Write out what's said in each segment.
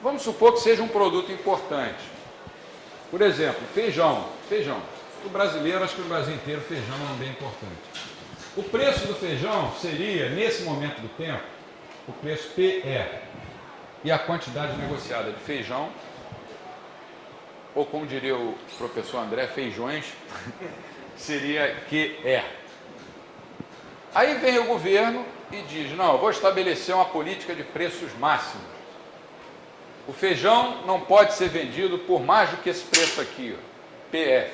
Vamos supor que seja um produto importante. Por exemplo, feijão. Feijão. O brasileiro, acho que no Brasil inteiro, feijão é um bem importante. O preço do feijão seria, nesse momento do tempo, o preço PE. E a quantidade negociada de feijão, ou como diria o professor André, feijões, seria QE. Aí vem o governo e diz, não, eu vou estabelecer uma política de preços máximos. O feijão não pode ser vendido por mais do que esse preço aqui, ó, PF.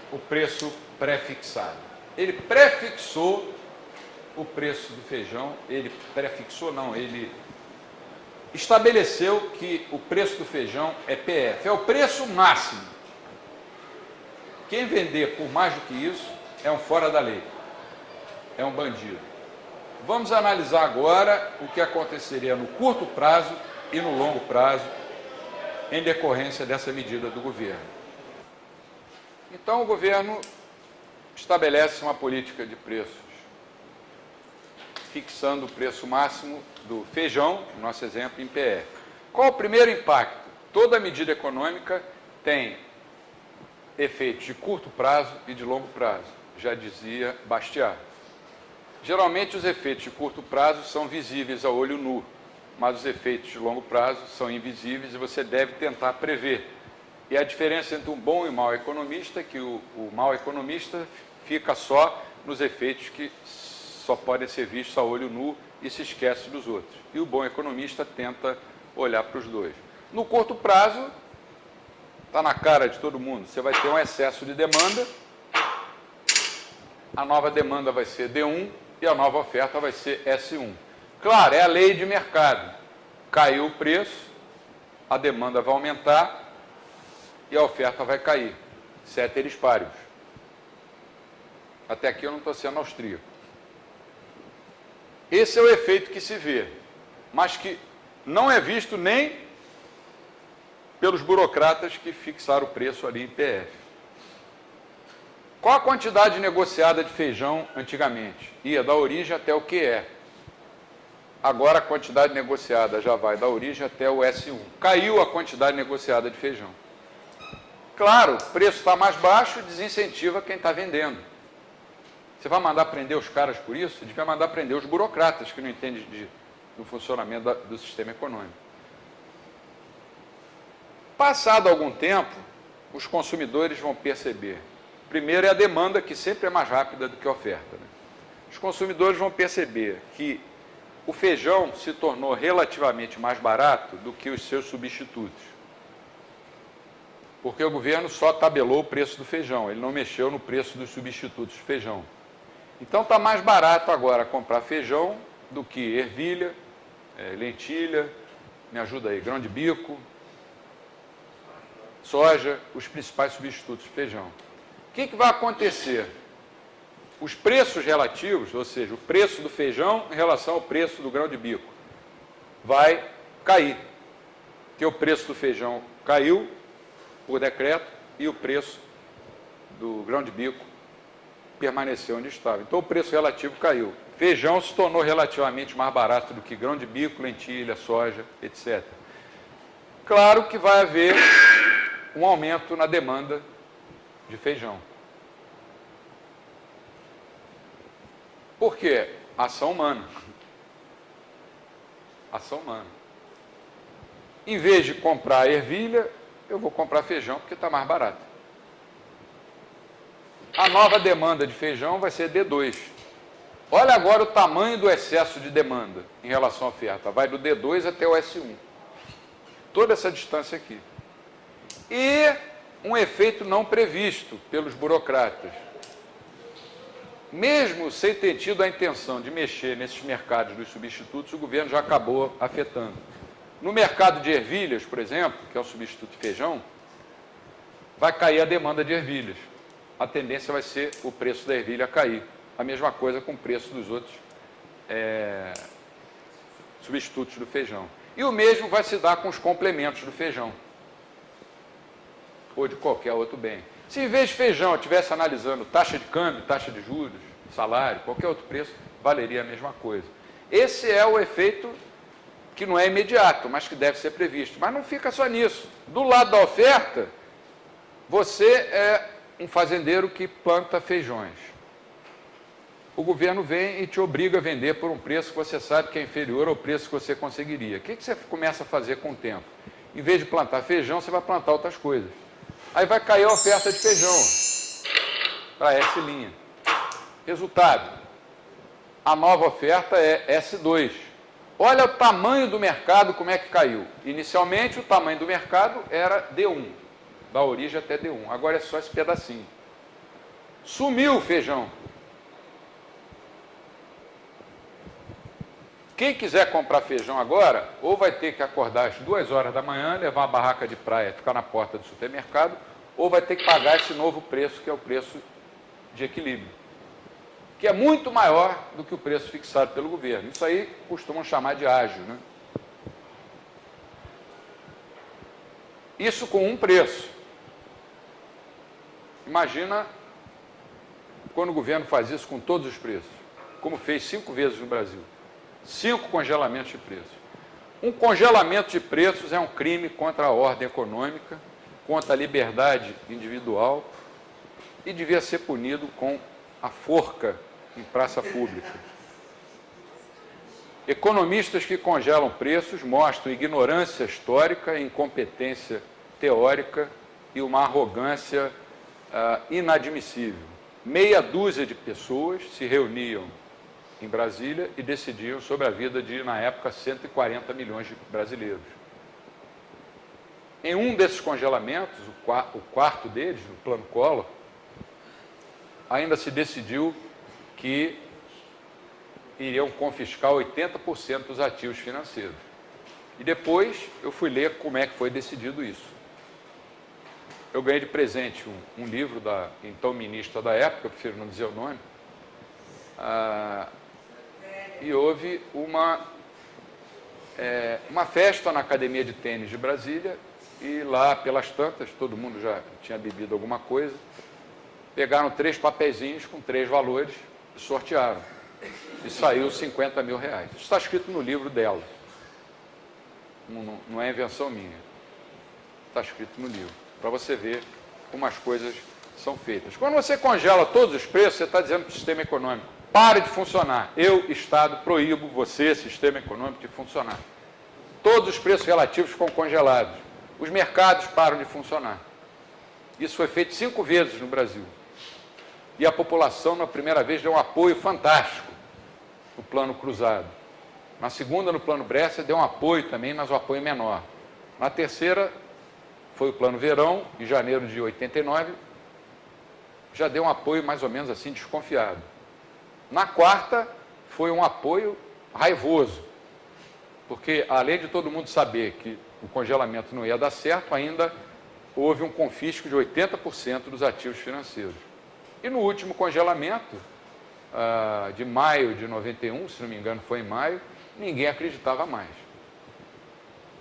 O preço pré-fixado. Ele prefixou o preço do feijão, ele estabeleceu que o preço do feijão é PF, é o preço máximo. Quem vender por mais do que isso é um fora da lei, é um bandido. Vamos analisar agora o que aconteceria no curto prazo e no longo prazo em decorrência dessa medida do governo. Então o governo estabelece uma política de preços, fixando o preço máximo do feijão, no nosso exemplo, em PF. Qual o primeiro impacto? Toda medida econômica tem efeitos de curto prazo e de longo prazo, já dizia Bastiat. Geralmente os efeitos de curto prazo são visíveis a olho nu, mas os efeitos de longo prazo são invisíveis e você deve tentar prever. E a diferença entre um bom e um mau economista é que o mau economista fica só nos efeitos que só podem ser vistos a olho nu e se esquece dos outros. E o bom economista tenta olhar para os dois. No curto prazo, está na cara de todo mundo, você vai ter um excesso de demanda, a nova demanda vai ser D1 e a nova oferta vai ser S1. Claro, é a lei de mercado. Caiu o preço, a demanda vai aumentar e a oferta vai cair. Ceteris paribus. Até aqui eu não estou sendo austríaco. Esse é o efeito que se vê, mas que não é visto nem pelos burocratas que fixaram o preço ali em PF. Qual a quantidade negociada de feijão antigamente? Ia da origem até o QE. Agora a quantidade negociada já vai da origem até o S1. Caiu a quantidade negociada de feijão. Claro, o preço está mais baixo, desincentiva quem está vendendo. Você vai mandar prender os caras por isso? Devia mandar prender os burocratas que não entendem do funcionamento do sistema econômico. Passado algum tempo, os consumidores vão perceber. Primeiro é a demanda, que sempre é mais rápida do que a oferta, né? Os consumidores vão perceber que o feijão se tornou relativamente mais barato do que os seus substitutos. Porque o governo só tabelou o preço do feijão, ele não mexeu no preço dos substitutos de feijão. Então está mais barato agora comprar feijão do que ervilha, lentilha, me ajuda aí, grão de bico, soja, os principais substitutos de feijão. O que vai acontecer? Os preços relativos, ou seja, o preço do feijão em relação ao preço do grão de bico, vai cair. Porque o preço do feijão caiu por decreto e o preço do grão de bico permaneceu onde estava. Então o preço relativo caiu. Feijão se tornou relativamente mais barato do que grão de bico, lentilha, soja, etc. Claro que vai haver um aumento na demanda de feijão. Por quê? Ação humana. Ação humana. Em vez de comprar ervilha, eu vou comprar feijão porque está mais barato. A nova demanda de feijão vai ser D2. Olha agora o tamanho do excesso de demanda em relação à oferta. Vai do D2 até o S1. Toda essa distância aqui. E um efeito não previsto pelos burocratas. Mesmo sem ter tido a intenção de mexer nesses mercados dos substitutos, o governo já acabou afetando. No mercado de ervilhas, por exemplo, que é o substituto de feijão, vai cair a demanda de ervilhas. A tendência vai ser o preço da ervilha cair. A mesma coisa com o preço dos outros substitutos do feijão. E o mesmo vai se dar com os complementos do feijão. Ou de qualquer outro bem. Se em vez de feijão eu estivesse analisando taxa de câmbio, taxa de juros, salário, qualquer outro preço, valeria a mesma coisa. Esse é o efeito que não é imediato, mas que deve ser previsto. Mas não fica só nisso. Do lado da oferta, você é um fazendeiro que planta feijões. O governo vem e te obriga a vender por um preço que você sabe que é inferior ao preço que você conseguiria. O que você começa a fazer com o tempo? Em vez de plantar feijão, você vai plantar outras coisas. Aí vai cair a oferta de feijão para S'. Resultado, a nova oferta é S2. Olha o tamanho do mercado, como é que caiu. Inicialmente, o tamanho do mercado era D1, da origem até D1. Agora é só esse pedacinho. Sumiu o feijão. Quem quiser comprar feijão agora, ou vai ter que acordar às 2 horas da manhã, levar uma barraca de praia, ficar na porta do supermercado, ou vai ter que pagar esse novo preço, que é o preço de equilíbrio, que é muito maior do que o preço fixado pelo governo. Isso aí costumam chamar de ágio, né? Isso com um preço. Imagina quando o governo faz isso com todos os preços, como fez 5 vezes no Brasil. 5 congelamentos de preços. Um congelamento de preços é um crime contra a ordem econômica, contra a liberdade individual e devia ser punido com a forca em praça pública. Economistas que congelam preços mostram ignorância histórica, incompetência teórica e uma arrogância inadmissível. Meia dúzia de pessoas se reuniam em Brasília e decidiam sobre a vida de, na época, 140 milhões de brasileiros. Em um desses congelamentos, o quarto deles, o Plano Collor, ainda se decidiu que iriam confiscar 80% dos ativos financeiros. E depois eu fui ler como é que foi decidido isso. Eu ganhei de presente um livro da então ministra da época, eu prefiro não dizer o nome, e houve uma festa na Academia de Tênis de Brasília, e lá, pelas tantas, todo mundo já tinha bebido alguma coisa, pegaram 3 papeizinhos com 3 valores e sortearam. E saiu 50 mil reais. Isso está escrito no livro dela. Não é invenção minha. Está escrito no livro, para você ver como as coisas são feitas. Quando você congela todos os preços, você está dizendo para o sistema econômico: pare de funcionar. Eu, Estado, proíbo você, sistema econômico, de funcionar. Todos os preços relativos ficam congelados. Os mercados param de funcionar. Isso foi feito 5 vezes no Brasil. E a população, na primeira vez, deu um apoio fantástico no plano cruzado. Na segunda, no plano Bresser, deu um apoio também, mas um apoio menor. Na terceira, foi o plano Verão, em janeiro de 89, já deu um apoio mais ou menos assim, desconfiado. Na quarta, foi um apoio raivoso, porque além de todo mundo saber que o congelamento não ia dar certo, ainda houve um confisco de 80% dos ativos financeiros. E no último congelamento, de maio de 91, se não me engano foi em maio, ninguém acreditava mais.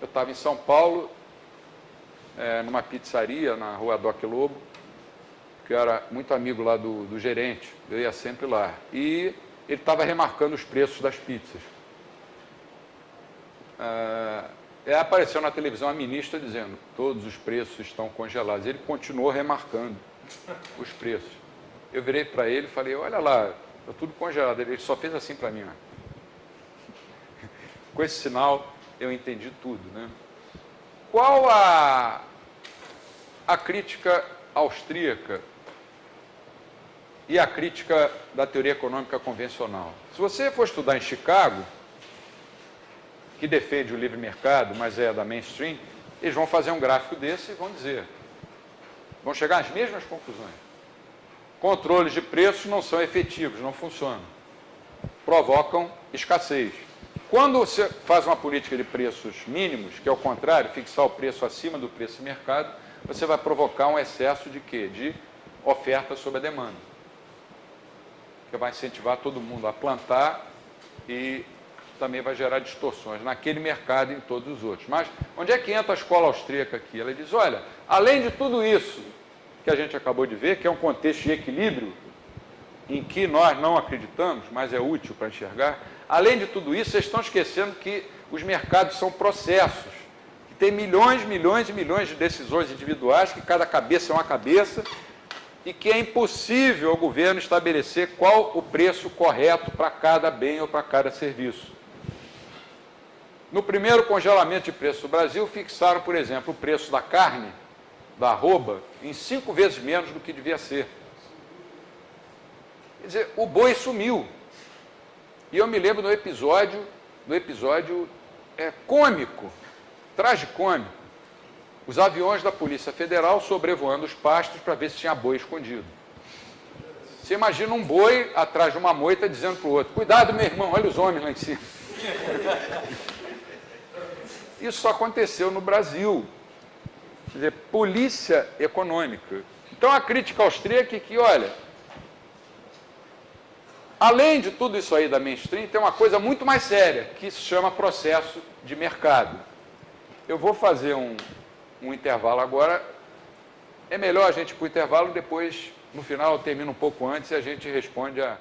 Eu estava em São Paulo, numa pizzaria na rua Doc Lobo, que eu era muito amigo lá do gerente, eu ia sempre lá, e ele estava remarcando os preços das pizzas. Apareceu na televisão a ministra dizendo: todos os preços estão congelados. Ele continuou remarcando os preços. Eu virei para ele e falei: olha lá, está tudo congelado. Ele só fez assim para mim. Com esse sinal eu entendi tudo, né? Qual a crítica austríaca e a crítica da teoria econômica convencional? Se você for estudar em Chicago, que defende o livre mercado, mas é da mainstream, eles vão fazer um gráfico desse e vão dizer, vão chegar às mesmas conclusões. Controles de preços não são efetivos, não funcionam. Provocam escassez. Quando você faz uma política de preços mínimos, que é o contrário, fixar o preço acima do preço de mercado, você vai provocar um excesso de quê? De oferta sobre a demanda. Que vai incentivar todo mundo a plantar e também vai gerar distorções naquele mercado e em todos os outros. Mas onde é que entra a escola austríaca aqui? Ela diz: olha, além de tudo isso que a gente acabou de ver, que é um contexto de equilíbrio, em que nós não acreditamos, mas é útil para enxergar. Além de tudo isso, vocês estão esquecendo que os mercados são processos, que tem milhões, milhões e milhões de decisões individuais, que cada cabeça é uma cabeça, e que é impossível ao governo estabelecer qual o preço correto para cada bem ou para cada serviço. No primeiro congelamento de preço do Brasil, fixaram, por exemplo, o preço da carne, da arroba, em 5 vezes menos do que devia ser. Quer dizer, o boi sumiu. E eu me lembro do episódio cômico, tragicômico. Os aviões da Polícia Federal sobrevoando os pastos para ver se tinha boi escondido. Você imagina um boi atrás de uma moita dizendo para o outro: cuidado, meu irmão, olha os homens lá em cima. Isso só aconteceu no Brasil. Quer dizer, polícia econômica. Então a crítica austríaca é que, olha, além de tudo isso aí da mainstream, tem uma coisa muito mais séria, que se chama processo de mercado. Eu vou fazer um intervalo agora. É melhor a gente ir para o intervalo, depois, no final, eu termino um pouco antes e a gente responde a...